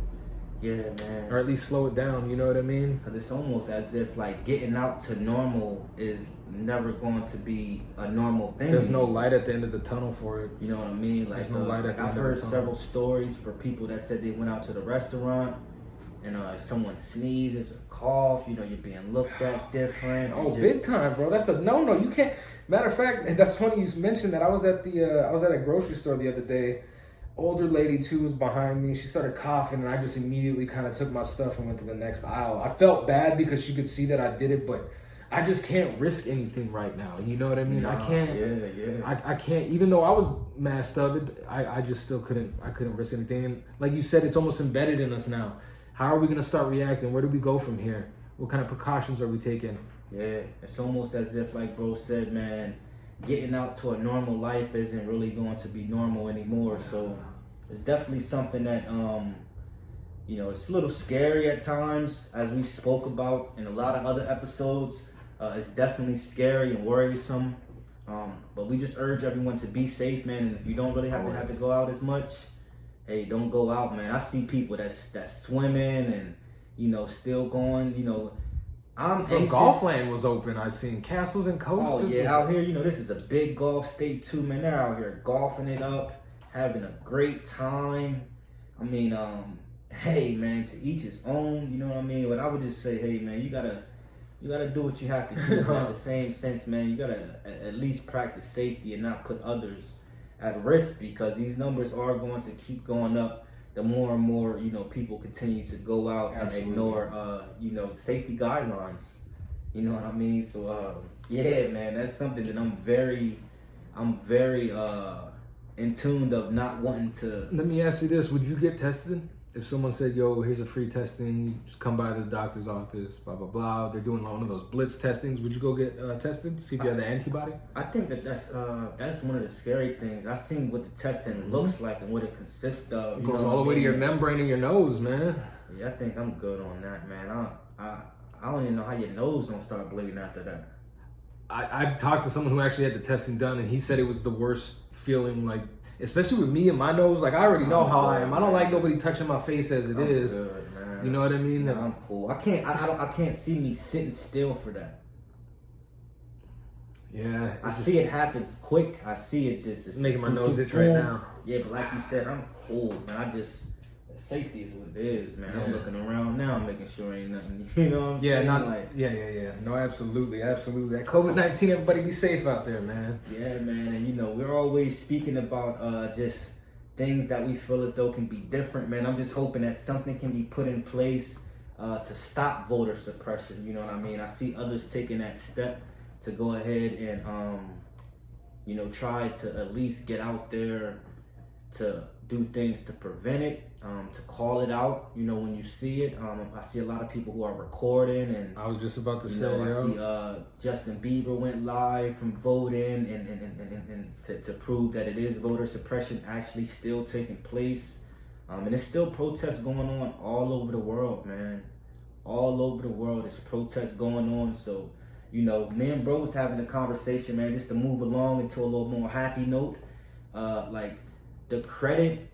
man, or at least slow it down. You know what I mean? Because it's almost as if like getting out to normal is never going to be a normal thing. There's no light at the end of the tunnel for it. You know what I mean? Like, there's no light at the end of the tunnel. I've heard several stories for people that said they went out to the restaurant, and if someone sneezes or cough, you know, you're being looked at different. Oh, big time, bro. That's a no. You can't. Matter of fact, that's funny you mentioned that. I was at a grocery store the other day. Older lady too was behind me. She started coughing, and I just immediately kind of took my stuff and went to the next aisle. I felt bad because she could see that I did it, but I just can't risk anything right now. You know what I mean? I can't. I can't. Even though I was masked up, I just still couldn't. I couldn't risk anything. And like you said, it's almost embedded in us now. How are we gonna start reacting? Where do we go from here? What kind of precautions are we taking? Yeah, it's almost as if, like bro said, man, getting out to a normal life isn't really going to be normal anymore. So it's definitely something that, you know, it's a little scary at times, as we spoke about in a lot of other episodes. It's definitely scary and worrisome. But we just urge everyone to be safe, man. And if you don't really have to go out as much, hey, don't go out, man. I see people that's swimming and, you know, still going, you know. I'm anxious. Golf land was open. I seen castles and coasters. Oh yeah, out here, you know, this is a big golf state too, man. They're out here golfing it up, having a great time. I mean, hey man, to each his own, you know what I mean? But I would just say, hey man, you gotta do what you have to do. But in the same sense, man, you gotta at least practice safety and not put others at risk, because these numbers are going to keep going up. The more and more, people continue to go out and ignore, safety guidelines. You know what I mean? So, yeah, man, that's something that I'm very in tune of not wanting to. Let me ask you this: would you get tested if someone said, "Yo, here's a free testing. You just come by the doctor's office, blah blah blah." They're doing one of those blitz testings. Would you go get tested? See if you have the antibody? I think that's one of the scary things. I've seen what the testing looks like and what it consists of. It goes all the way to your membrane in your nose, man. Yeah, I think I'm good on that, man. I don't even know how your nose don't start bleeding after that. I've talked to someone who actually had the testing done, and he said it was the worst feeling, like, especially with me and my nose. Like, I already know how I am. I don't like nobody touching my face as it is. Good, man. You know what I mean? Nah, I'm cool. I can't see me sitting still for that. Yeah. I see it happens quick. I see it just making my nose itch right now. Yeah, but like you said, I'm cool, man. Safety is what it is, man. Yeah. I'm looking around now, I'm making sure ain't nothing. You know what I'm saying? Yeah. No, absolutely. That COVID-19, everybody be safe out there, man. Yeah, man. And we're always speaking about just things that we feel as though can be different, man. I'm just hoping that something can be put in place to stop voter suppression. You know what I mean? I see others taking that step to go ahead and try to at least get out there to do things to prevent it, to call it out, when you see it. I see a lot of people who are recording, and I was just about to say, I see Justin Bieber went live from voting and to prove that it is voter suppression actually still taking place. And there's still protests going on all over the world, man. All over the world, there's protests going on. So, me and bro was having a conversation, man, just to move along into a little more happy note. The credit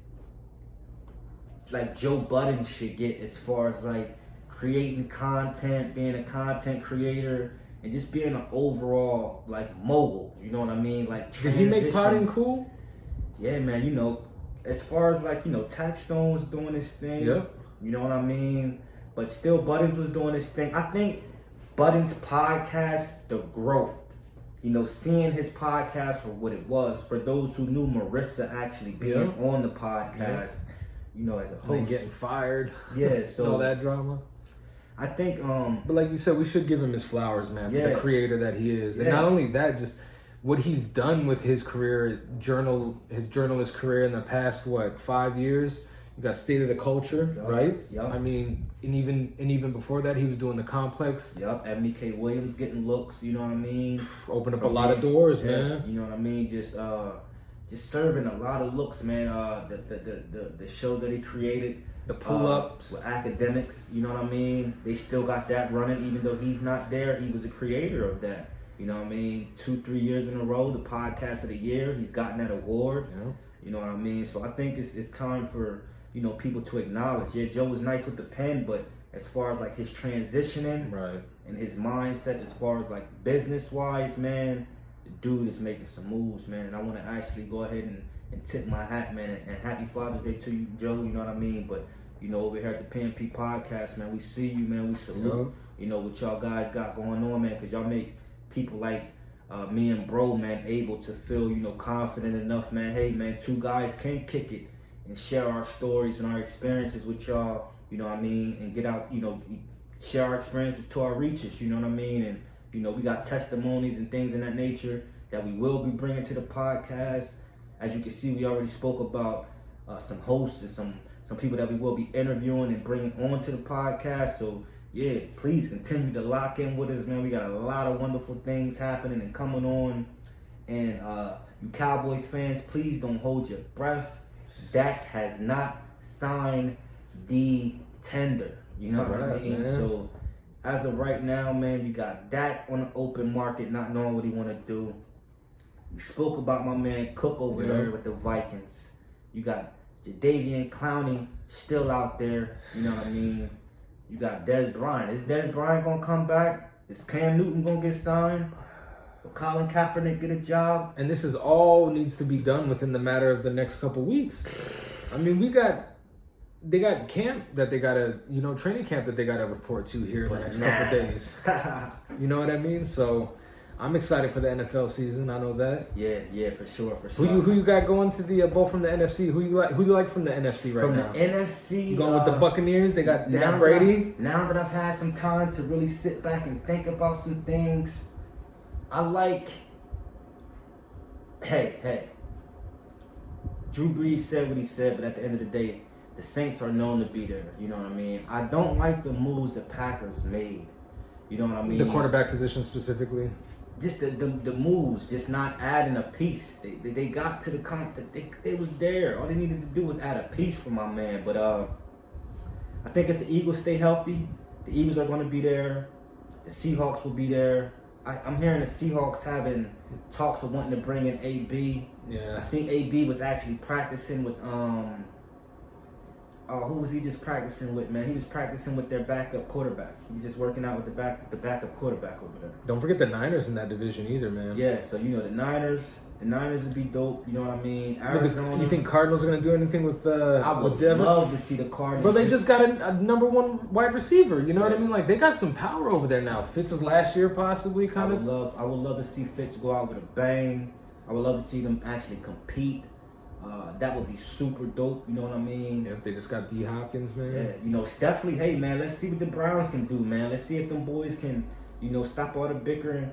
like Joe Budden should get as far as like creating content, being a content creator, and just being an overall like mogul. You know what I mean? Like, did he make potting cool? Yeah, man. As far as like Taxstone was doing his thing. Yep. You know what I mean? But still, Buttons was doing his thing. I think Buttons' podcast, the growth. Seeing his podcast for what it was, for those who knew Marissa actually being on the podcast, as a host. And getting fired. Yeah, so. All that drama. I think, but like you said, we should give him his flowers, man, for the creator that he is. And not only that, just what he's done with his career, his journalist career in the past, 5 years? You got State of the Culture, right? Yep. I mean, and even before that, he was doing the Complex. Yep. Ebony K. Williams getting looks. You know what I mean? Opened up a lot of doors, man. You know what I mean? Just serving a lot of looks, man. The show that he created, the pull-ups with academics. You know what I mean? They still got that running, even though he's not there. He was a creator of that. You know what I mean? 2-3 years in a row, the podcast of the year. He's gotten that award. Yeah. You know what I mean? So I think it's time for people to acknowledge. Yeah, Joe was nice with the pen, but as far as like his transitioning, right, and his mindset, as far as like business wise, man, the dude is making some moves, man. And I want to actually go ahead and tip my hat, man. And happy Father's Day to you, Joe. You know what I mean? But over here at the PNP podcast, man, we see you, man. We salute. What y'all guys got going on, man, because y'all make people like me and bro, man, able to feel confident enough, man. Hey, man, two guys can kick it and share our stories and our experiences with y'all, you know what I mean, and get out, share our experiences to our reaches, you know what I mean, and, we got testimonies and things in that nature that we will be bringing to the podcast. As you can see, we already spoke about some hosts and some people that we will be interviewing and bringing on to the podcast, so, yeah, please continue to lock in with us, man. We got a lot of wonderful things happening and coming on, and you Cowboys fans, please don't hold your breath. Dak has not signed the tender. You know what I mean? Man. So, as of right now, man, you got Dak on the open market, not knowing what he want to do. We spoke about my man Cook over there with the Vikings. You got Jadeveon Clowney still out there. You know what I mean? You got Dez Bryant. Is Dez Bryant going to come back? Is Cam Newton going to get signed? Will Colin Kaepernick get a job? And this is all needs to be done within the matter of the next couple weeks. I mean, they got camp that they got to, training camp that they got to report to here in the next couple days. You know what I mean? So I'm excited for the NFL season. I know that. Yeah, for sure. Who you got going to the both from the NFC? Who you like from the NFC right now? From the NFC, you going with the Buccaneers? They got Brady. Now that I've had some time to really sit back and think about some things, I like. Hey. Drew Brees said what he said, but at the end of the day, the Saints are known to be there. You know what I mean? I don't like the moves the Packers made. You know what I mean? The quarterback position specifically. Just the moves, just not adding a piece. They got to the they was there. All they needed to do was add a piece for my man. But I think if the Eagles stay healthy, the Eagles are going to be there. The Seahawks will be there. I'm hearing the Seahawks having talks of wanting to bring in AB. Yeah. I seen AB was actually practicing with who was he just practicing with, man? He was practicing with their backup quarterback. He was just working out with the backup quarterback over there. Don't forget the Niners in that division either, man. Yeah, so the Niners would be dope. You know what I mean? Arizona. You think Cardinals are gonna do anything with I would love to see the Cardinals. Bro, they just got a number one wide receiver. You know what I mean? Like they got some power over there now. Fitz is last year possibly kind of. I would love to see Fitz go out with a bang. I would love to see them actually compete. That would be super dope. You know what I mean? Yeah, they just got D Hopkins, man. Yeah, it's definitely. Hey, man, let's see what the Browns can do, man. Let's see if them boys can, stop all the bickering.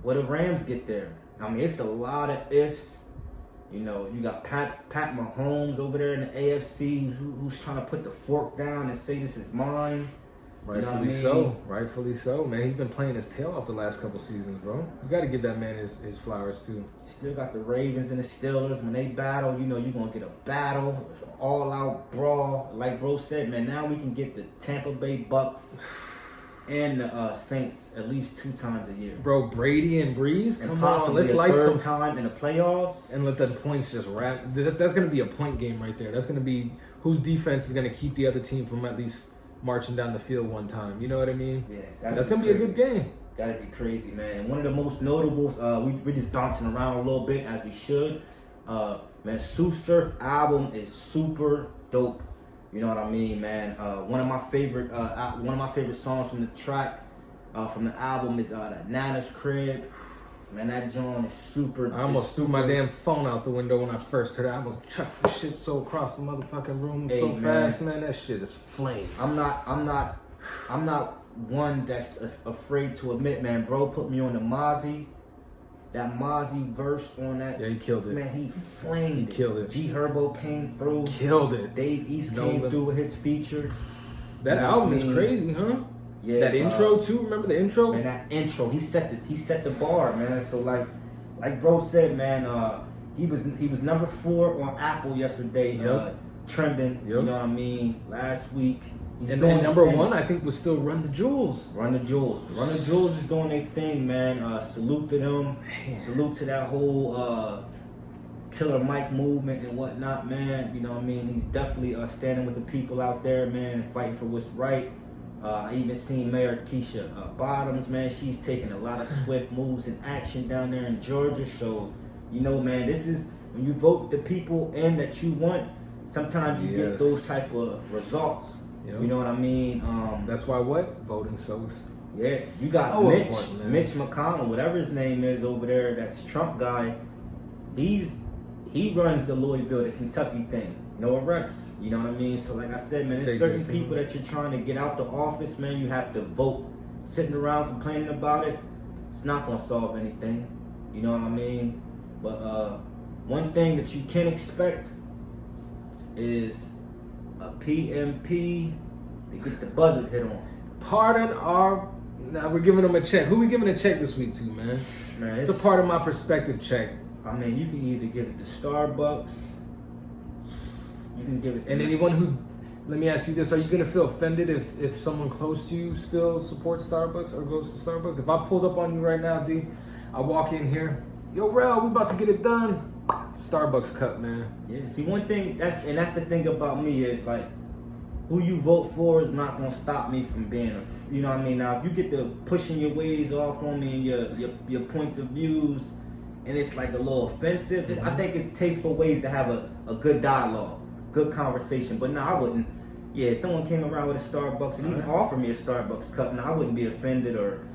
What the Rams get there. I mean, it's a lot of ifs. You got Pat Mahomes over there in the AFC who's trying to put the fork down and say this is mine. Rightfully so, man. He's been playing his tail off the last couple seasons, bro. You got to give that man his flowers too. Still got the Ravens and the Steelers. When they battle, you're gonna get a battle, all out brawl. Like bro said, man. Now we can get the Tampa Bay Bucks and the Saints at least 2 times a year. Bro, Brady and Breeze, come on, let's light some time in the playoffs and let the points just wrap. That's gonna be a point game right there. That's gonna be whose defense is gonna keep the other team from at least marching down the field one time. You know what I mean? Yeah, that's gonna be a good game. That'd be crazy, man. And one of the most notables, we're just bouncing around a little bit as we should. Man, Sue Surf album is super dope. You know what I mean, man. One of my favorite songs from the track, from the album is Nana's Crib. Man, that joint is super. I almost threw my damn phone out the window when I first heard it. I almost chucked the shit so across the motherfucking room fast, man. That shit is flames. I'm not one that's afraid to admit, man. Bro put me on the Mozzie. That Mozzie verse on that. Yeah, he killed it. Man, he flamed it. Killed it. G Herbo came through. Killed it. Dave East came through with his feature. That album is crazy, huh? Yeah, that intro too. Remember the intro? Man, that intro. He set the bar, man. So like bro said, man. He was number 4 on Apple yesterday. Trending. Yep. You know what I mean? Last week. And then number 1, I think, was still Run the Jewels. Run the Jewels is doing their thing, man. Salute to them. Man. Salute to that whole Killer Mike movement and whatnot, man. You know what I mean? He's definitely standing with the people out there, man, and fighting for what's right. I even seen Mayor Keisha Bottoms, man. She's taking a lot of swift moves and action down there in Georgia. So, man, this is when you vote the people in that you want, sometimes you get those type of results. Yep. You know what I mean? That's why voting so. Yeah, you got so Mitch McConnell, whatever his name is over there. That's Trump guy. He runs the Louisville to Kentucky thing. No arrests. You know what I mean? So like I said, man, there's certain people that you're trying to get out the office, man. You have to vote. Sitting around complaining about it, it's not gonna solve anything. You know what I mean? But one thing that you can expect is a PMP to get the buzzer hit on. Now we're giving them a check. Who we giving a check this week to, man? Man, it's a part of my perspective check. I mean, you can either give it to Starbucks. You can give it to anyone who. Let me ask you this: are you gonna feel offended if someone close to you still supports Starbucks or goes to Starbucks? If I pulled up on you right now, D, I walk in here, yo, Rel, we about to get it done. Starbucks cup, man. Yeah. See, one thing that's the thing about me is like, who you vote for is not gonna stop me from being you know what I mean. Now, if you get to pushing your ways off on me and your points of views, and it's like a little offensive, mm-hmm. I think it's tasteful ways to have a good dialogue, good conversation. But no, I wouldn't. Yeah, if someone came around with a Starbucks and even offered me a Starbucks cup, now I wouldn't be offended or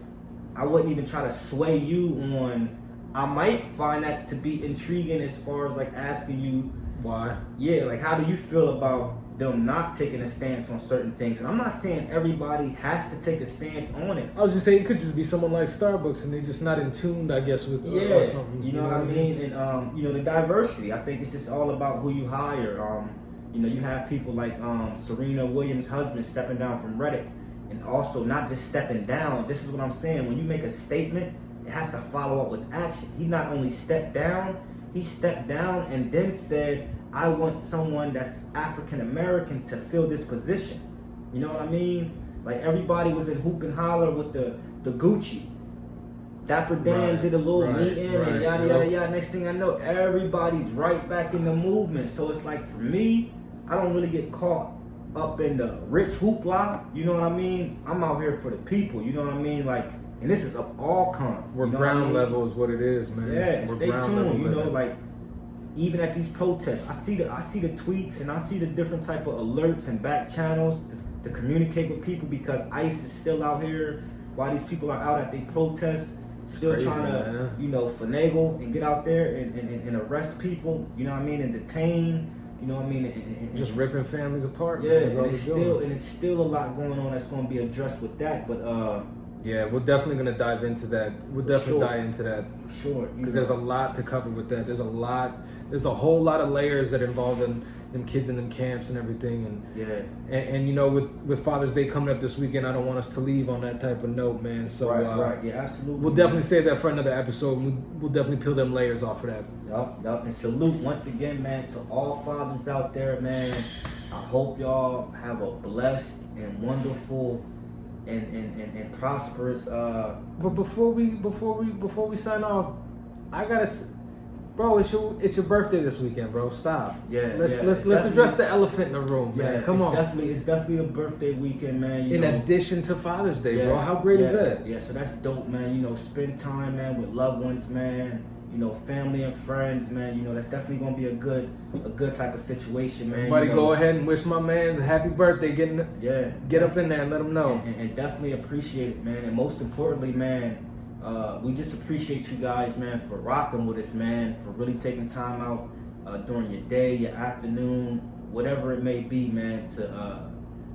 I wouldn't even try to sway you on. I might find that to be intriguing as far as like asking you why. Yeah, like how do you feel about them not taking a stance on certain things? And I'm not saying everybody has to take a stance on it. I was just saying it could just be someone like Starbucks and they're just not in tune, I guess, with or something. You know what I mean? And the diversity. I think it's just all about who you hire. You have people like Serena Williams' husband stepping down from Reddit, and also not just stepping down. This is what I'm saying. When you make a statement, it has to follow up with action. He not only stepped down, he stepped down and then said, I want someone that's African American to fill this position. You know what I mean? Like everybody was in hoop and holler with the Gucci. Dapper Dan did a little meeting and yada yada yada. Next thing I know, everybody's right back in the movement. So it's like for me, I don't really get caught up in the rich hoopla. You know what I mean? I'm out here for the people. You know what I mean? Like, and this is of all kinds. We're ground level is what it is, man. Yeah, we're stay tuned. Like even at these protests, I see the tweets and I see the different type of alerts and back channels to communicate with people because ICE is still out here while these people are out at their protests, still trying to, finagle and get out there and arrest people, you know what I mean, and detain, you know what I mean, and just ripping families apart. Yeah, and it's still a lot going on that's going to be addressed with that, but yeah, we're definitely going to dive into that. We'll definitely dive into that. Sure. Because there's a lot to cover with that. There's a whole lot of layers that involve them kids in them camps and everything. And with Father's Day coming up this weekend, I don't want us to leave on that type of note, man. So yeah, absolutely. We'll definitely save that for another episode. We'll definitely peel them layers off of that. Yup. And salute once again, man, to all fathers out there, man. I hope y'all have a blessed and wonderful and prosperous. But before we sign off, I gotta, bro. It's your birthday this weekend, bro. Stop. Yeah. Let's address the elephant in the room, man. Yeah, Come on. It's definitely a birthday weekend, man. In addition to Father's Day, bro. How great is that? Yeah. So that's dope, man. Spend time, man, with loved ones, man. Family and friends, man. That's definitely gonna be a good type of situation, man. Everybody go ahead and wish my man's a happy birthday. Get up in there and let him know. And definitely appreciate it, man. And most importantly, man, we just appreciate you guys, man, for rocking with us, man, for really taking time out during your day, your afternoon, whatever it may be, man, to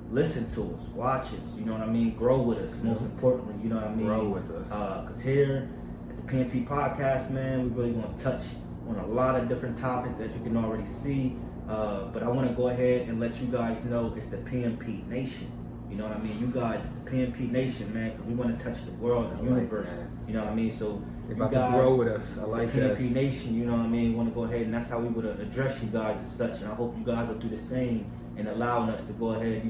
listen to us, watch us, you know what I mean, grow with us, most importantly, you know what I mean. Grow with us. Because here at the PNP Podcast, man, we really want to touch on a lot of different topics as you can already see. But I want to go ahead and let you guys know it's the PNP Nation. You know what I mean? You guys, it's the PNP Nation, man, because we want to touch the world, the universe. You know what I mean? So you're about to grow with us. I like that. PNP Nation, you know what I mean? We want to go ahead, and that's how we would address you guys as such. And I hope you guys will do the same and allowing us to go ahead,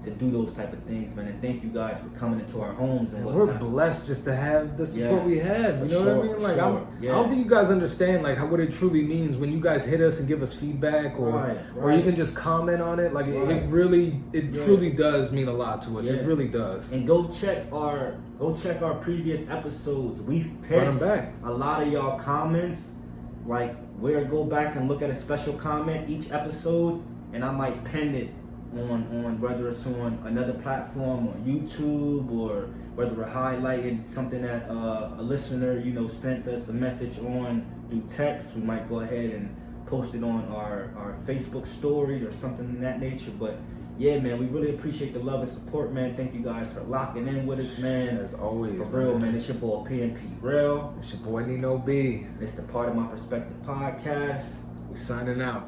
to do those type of things, man. And thank you guys for coming into our homes and whatnot. We're blessed just to have the support we have. You know what I mean? Like I don't think you guys understand what it truly means when you guys hit us and give us feedback or even just comment on it. Like it truly does mean a lot to us. It really does. And go check our previous episodes. We've picked a lot of y'all comments. Like we'll go back and look at a special comment each episode, and I might pin it on whether it's on another platform or YouTube, or whether we're highlighting something that a listener sent us a message on through text. We might go ahead and post it on our Facebook story or something in that nature. But yeah, man, we really appreciate the love and support, man. Thank you guys for locking in with us, man. As always, for real, man. It's your boy PNP Real. It's your boy Nino B. It's the Part of My Perspective podcast. We signing out.